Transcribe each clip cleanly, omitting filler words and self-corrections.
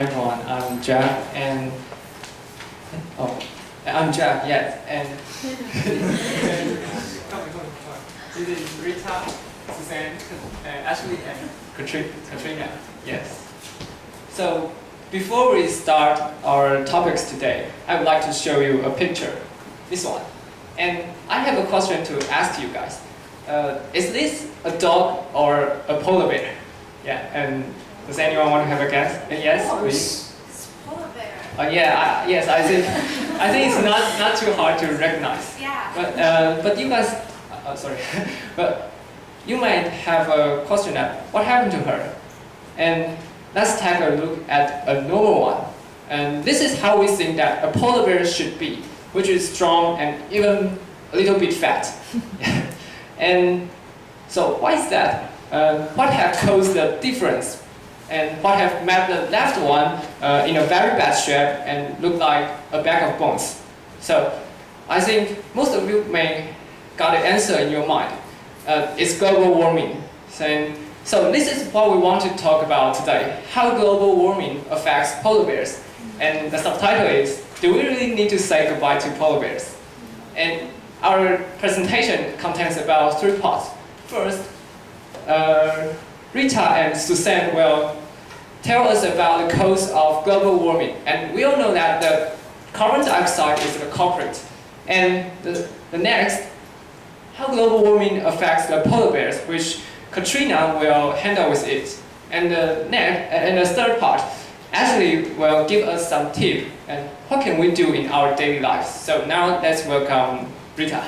Everyone, I'm Jack, and I'm Jack, yes, and this is Rita, Suzanne, Ashley, and Katrina, yes. So before we start our topics today, I would like to show you a picture, this one, and I have a question to ask you guys. Is this a dog or a polar bear? Yeah, and does anyone want to have a guess? Yes, please. It's polar bear. Yes, I think it's not too hard to recognize. Yeah. But you guys, sorry, but you might have a question at what happened to her, and let's take a look at a normal one. And this is how we think that a polar bear should be, which is strong and even a little bit fat. And so why is that? What have caused the difference? And what have made the left one in a very bad shape and look like a bag of bones? So I think most of you may got an answer in your mind. It's global warming. So this is what we want to talk about today, how global warming affects polar bears. And the subtitle is, do we really need to say goodbye to polar bears? And our presentation contains about 3 parts. First, Rita and Suzanne will tell us about the cause of global warming. And we all know that the carbon dioxide is the culprit. And the next, how global warming affects the polar bears, which Katrina will handle with it. And the third part, Ashley will give us some tips and what can we do in our daily lives. So now let's welcome Rita.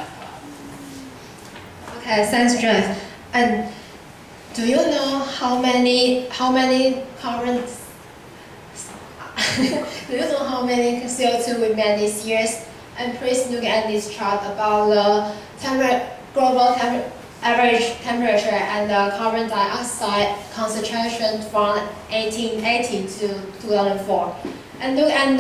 Okay, thanks, Jeff. And do you know how many carbon do you know how many CO2 we made this year? And please look at this chart about the global average temperature and the carbon dioxide concentration from 1880 to 2004. And look at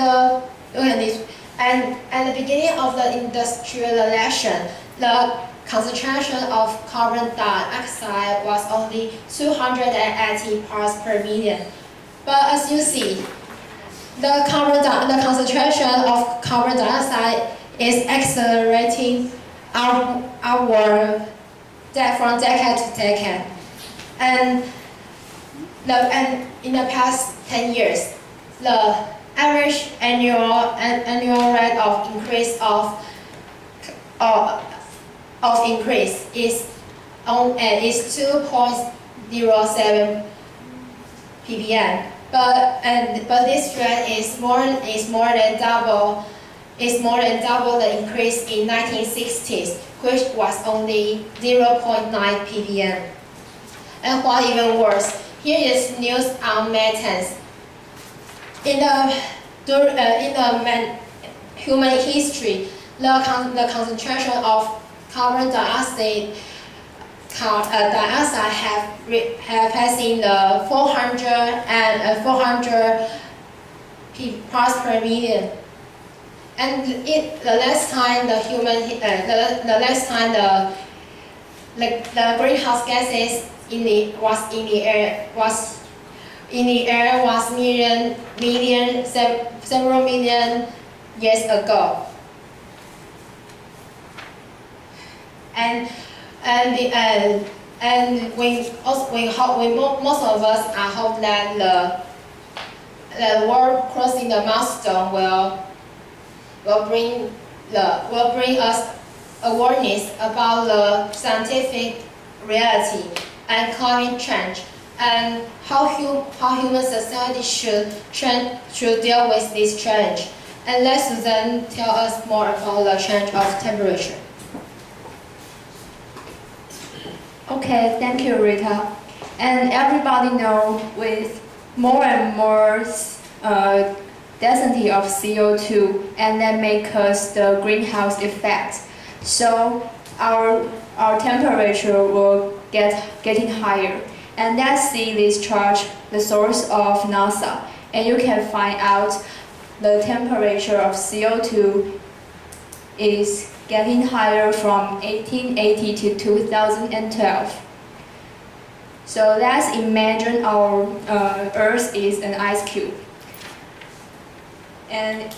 this. And at the beginning of the industrialization, the concentration of carbon dioxide was only 280 parts per million. But as you see, the concentration of carbon dioxide is accelerating from decade to decade. And in the past 10 years, the average annual rate of increase is 2.07 ppm. But this rate is more than double the increase in 1960s, which was only 0.9 ppm. And what even worse, here is news on methane. In human history, the concentration of carbon dioxide have seen the 400 parts per million. And the last time the greenhouse gases in the air was several million years ago. And most of us hope that the world crossing the milestone will bring us awareness about the scientific reality and climate change and how human society should deal with this challenge. And let Suzanne tell us more about the change of temperature. Okay, thank you, Rita. And everybody knows with more and more density of CO2, and that makes us the greenhouse effect. So our temperature will getting higher. And let's see this chart, the source of NASA, and you can find out the temperature of CO2 is getting higher from 1880 to 2012. So let's imagine our Earth is an ice cube. And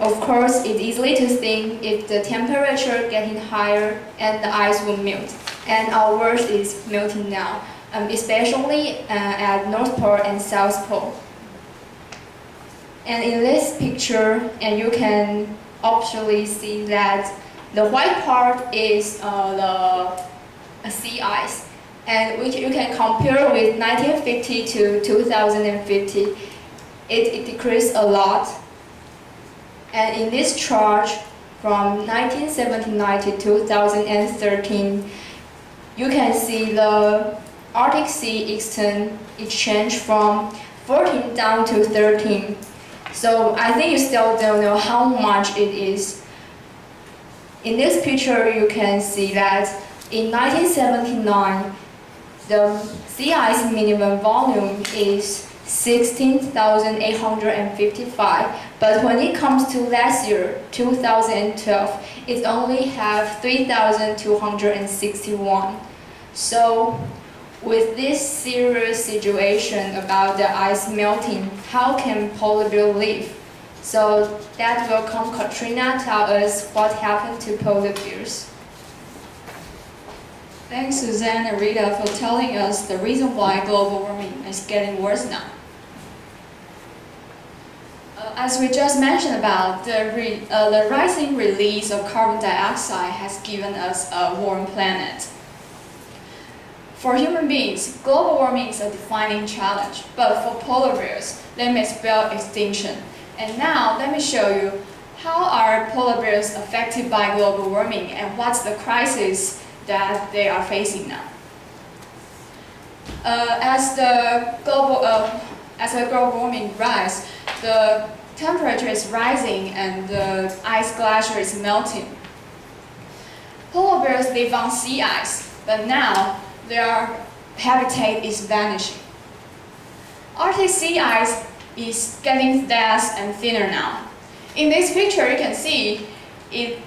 of course, it's easy to think if the temperature getting higher and the ice will melt. And our Earth is melting now, especially at North Pole and South Pole. And in this picture, and you can actually see that the white part is the sea ice, and which you can compare with 1950 to 2050. It decreased a lot. And in this chart from 1979 to 2013, you can see the Arctic Sea extent changed from 14 down to 13. So I think you still don't know how much it is. In this picture, you can see that in 1979, the sea ice minimum volume is 16,855, but when it comes to last year, 2012, it only have 3,261. So with this serious situation about the ice melting, how can polar bear live? So that will come Katrina tell us what happened to polar bears. Thanks Suzanne and Rita for telling us the reason why global warming is getting worse now. As we just mentioned about, the rising release of carbon dioxide has given us a warm planet. For human beings, global warming is a defining challenge, but for polar bears, they may spell extinction. And now, let me show you how are polar bears affected by global warming and what's the crisis that they are facing now. As the global warming rise, the temperature is rising and the ice glacier is melting. Polar bears live on sea ice, but now their habitat is vanishing. Arctic sea ice is getting dense and thinner now. In this picture, you can see it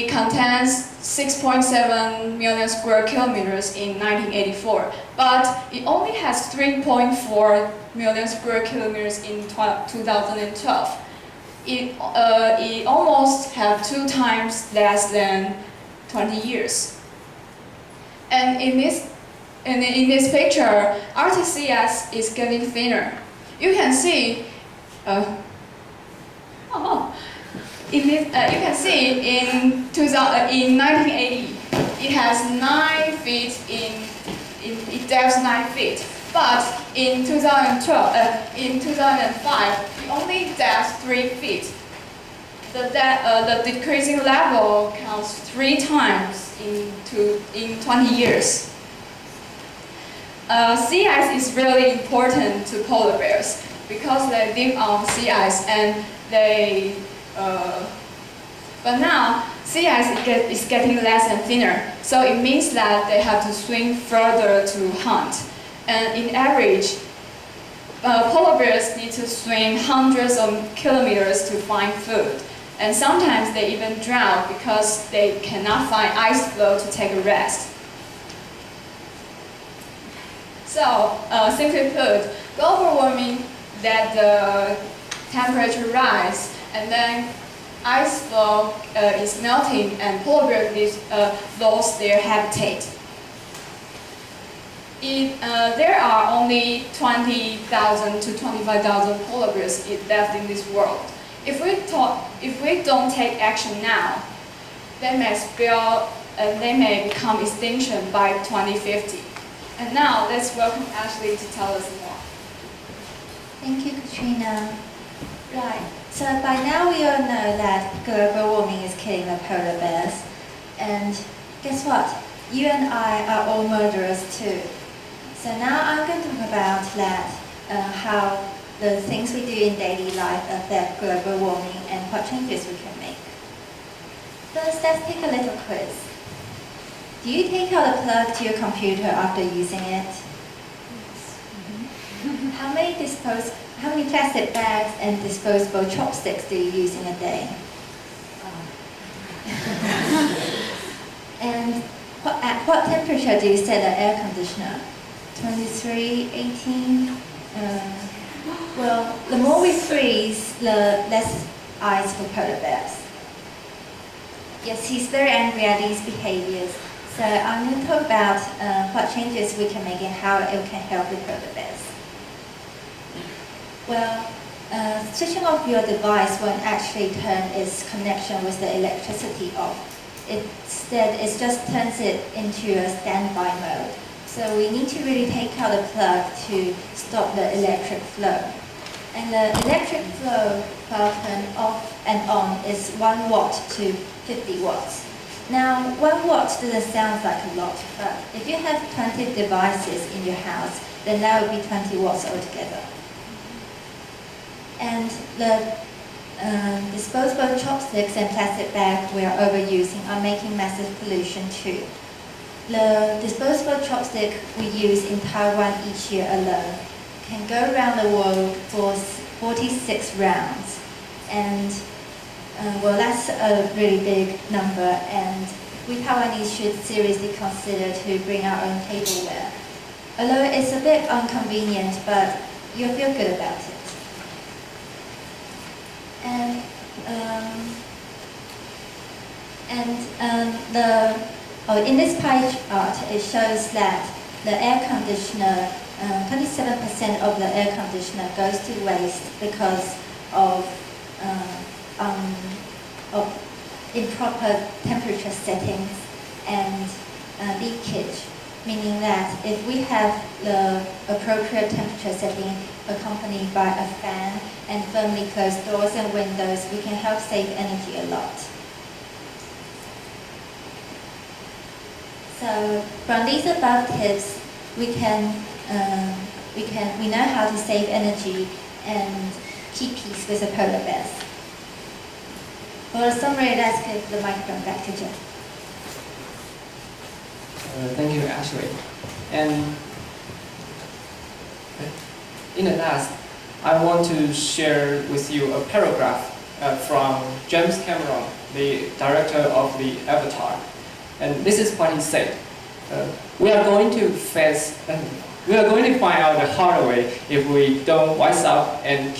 contains 6.7 million square kilometers in 1984, but it only has 3.4 million square kilometers in 2012. It almost have 2 times less than 20 years. And in this picture, Arctic sea ice is getting thinner. You can see, you can see in 1980, it has 9 feet it depths 9 feet. But in 2005, it only depths 3 feet. The decreasing level counts 3 times in 20 years. Sea ice is really important to polar bears because they live on sea ice and they. But now sea ice is getting less and thinner, so it means that they have to swim further to hunt. And in average, polar bears need to swim hundreds of kilometers to find food. And sometimes they even drown because they cannot find ice floe to take a rest. So, simply put, global warming that the temperature rise and then ice floe is melting and polar bears lost their habitat. There are only 20,000 to 25,000 polar bears left in this world. If we don't take action now, they may become extinction by 2050. And now let's welcome Ashley to tell us more. Thank you, Katrina. Right, so by now we all know that global warming is killing the polar bears. And guess what? You and I are all murderers too. So now I'm going to talk about that, how the things we do in daily life affect global warming and what changes we can make. First, let's take a little quiz. Do you take out the plug to your computer after using it? Yes. Mm-hmm. How many plastic bags and disposable chopsticks do you use in a day? And at what temperature do you set the air conditioner? 23, 18? Well, the more we freeze, the less ice for polar bears. Yes, he's very angry at these behaviors. So I'm going to talk about what changes we can make and how it can help the polar bears. Well, switching off your device won't actually turn its connection with the electricity off. Instead, it just turns it into a standby mode. So we need to really take out the plug to stop the electric flow. And the electric flow turn off and on is 1 watt to 50 watts. Now, 1 watt doesn't sound like a lot, but if you have 20 devices in your house, then that would be 20 watts altogether. And the disposable chopsticks and plastic bags we are overusing are making massive pollution too. The disposable chopstick we use in Taiwan each year alone can go around the world for 46 rounds. And well, that's a really big number, and we Taiwanese should seriously consider to bring our own tableware. Although it's a bit inconvenient, but you'll feel good about it. In this pie chart, it shows that the air conditioner, 27% of the air conditioner goes to waste because of improper temperature settings and leakage, meaning that if we have the appropriate temperature setting accompanied by a fan and firmly closed doors and windows, we can help save energy a lot. So from these above tips, we know how to save energy and keep peace with the polar bears. For a summary, let's give the microphone back to Jim. Thank you, Ashley. And in the last, I want to share with you a paragraph from James Cameron, the director of the Avatar. And this is what he said. We are going to find out the hard way if we don't wise up and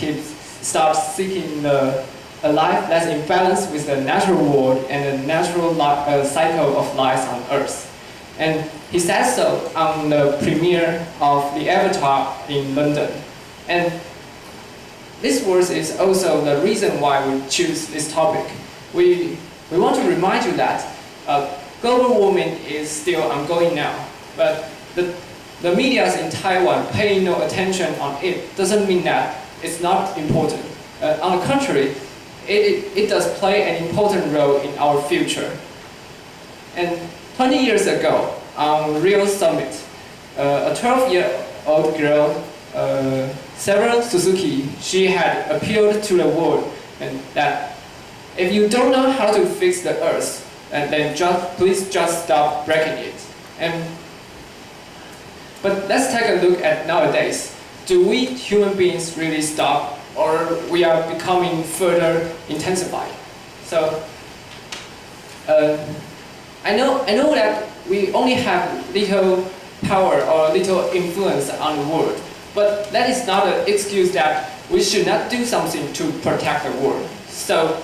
start seeking a life that's in balance with the natural world and the natural cycle of life on Earth. And he said so on the premiere of the Avatar in London. And this verse is also the reason why we choose this topic. We want to remind you that global warming is still ongoing now, but the media in Taiwan paying no attention on it doesn't mean that it's not important. On the contrary, it does play an important role in our future. And 20 years ago, on Rio Summit, a 12-year-old girl, Sarah Suzuki, she had appealed to the world and that if you don't know how to fix the earth, then please just stop breaking it. But let's take a look at nowadays. Do we human beings really stop, or we are becoming further intensified? So I know that we only have little power or little influence on the world, but that is not an excuse that we should not do something to protect the world. So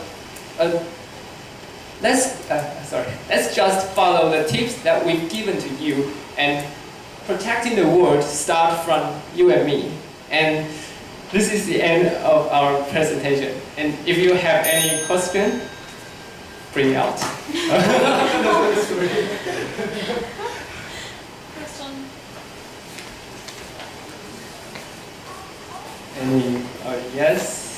let's just follow the tips that we've given to you, and protecting the world starts from you and me. And this is the end of our presentation. And if you have any question, bring it out. Question? Any? Yes.